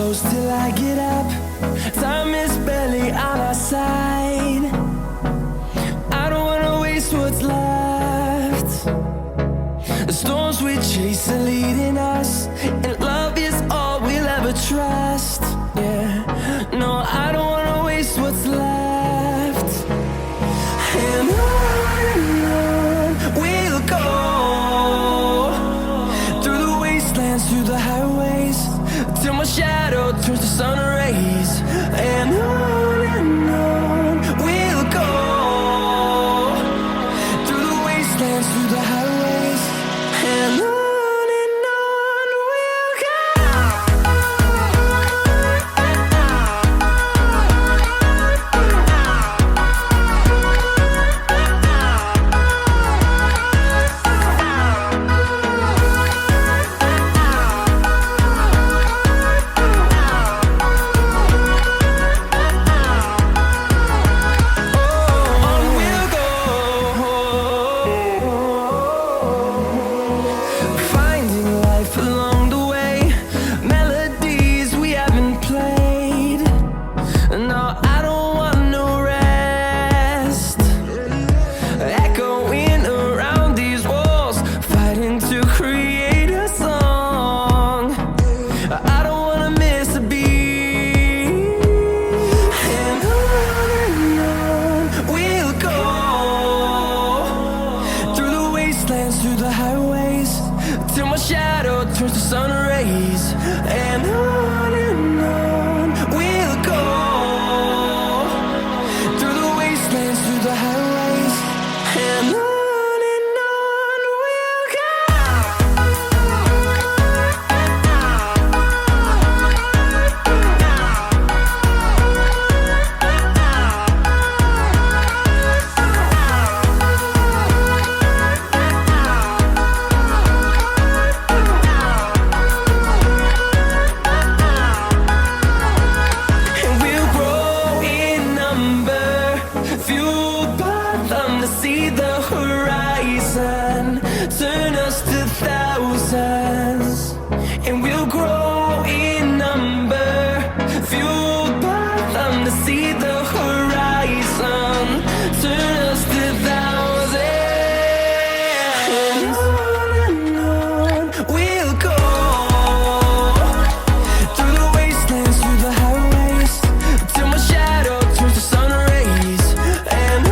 close till I get up. Time is barely on our side. I don't wanna waste what's left. The storms we chase are leading us, and love is all we'll ever trust. Yeah, no, I don't wanna waste what's left. And on we'll go, through the wastelands, through the highways, till my shadow turns to sun rays. And on we'll go, through the wastelands, through the highways, and on we'll go. Through the highways, till my shadow turns to sun rays. And on we'll go, through the wastelands, through the highways, and on we'll go. See the horizon, turn us to thousands, and we'll grow in number, fueled by them to see the horizon, turn us to thousands. And on we'll go, through the wastelands, through the highways, till my shadow turns to sun rays. And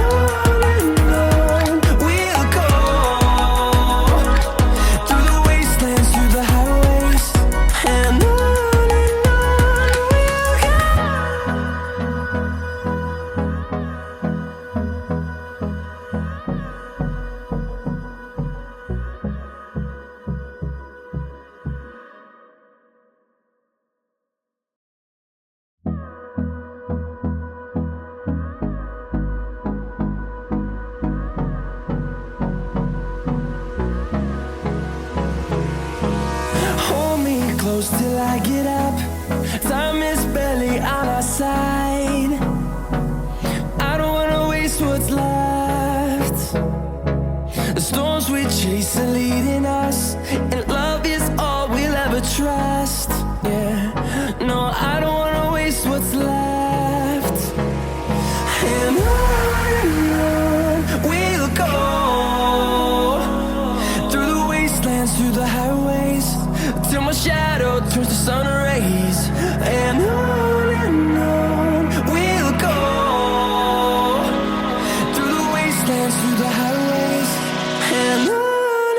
close till I get up. Time is barely on our side. I don't wanna waste what's left. The storms we chase are leading us, and love is all we'll ever trust. Yeah, no, I don't wanna waste what's left. And on we'll go, through the wastelands, through the highways, till my shadow turns to sun rays. And on we'll go, through the wastelands, through the highways, and on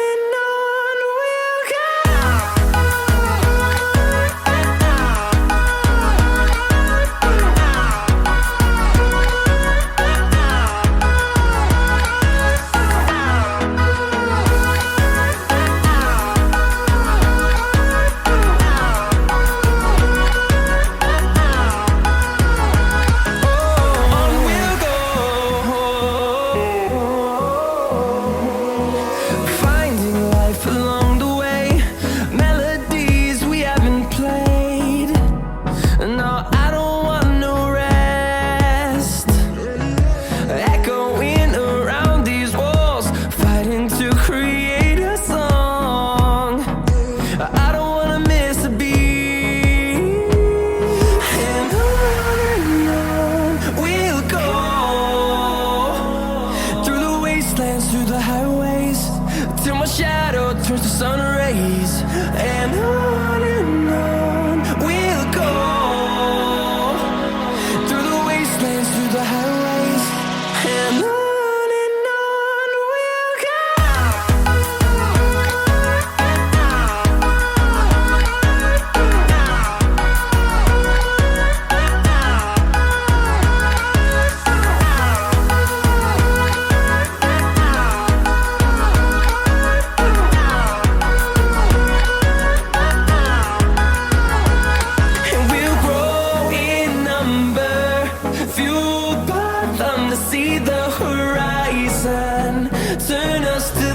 fueled by them to see the horizon, turn us to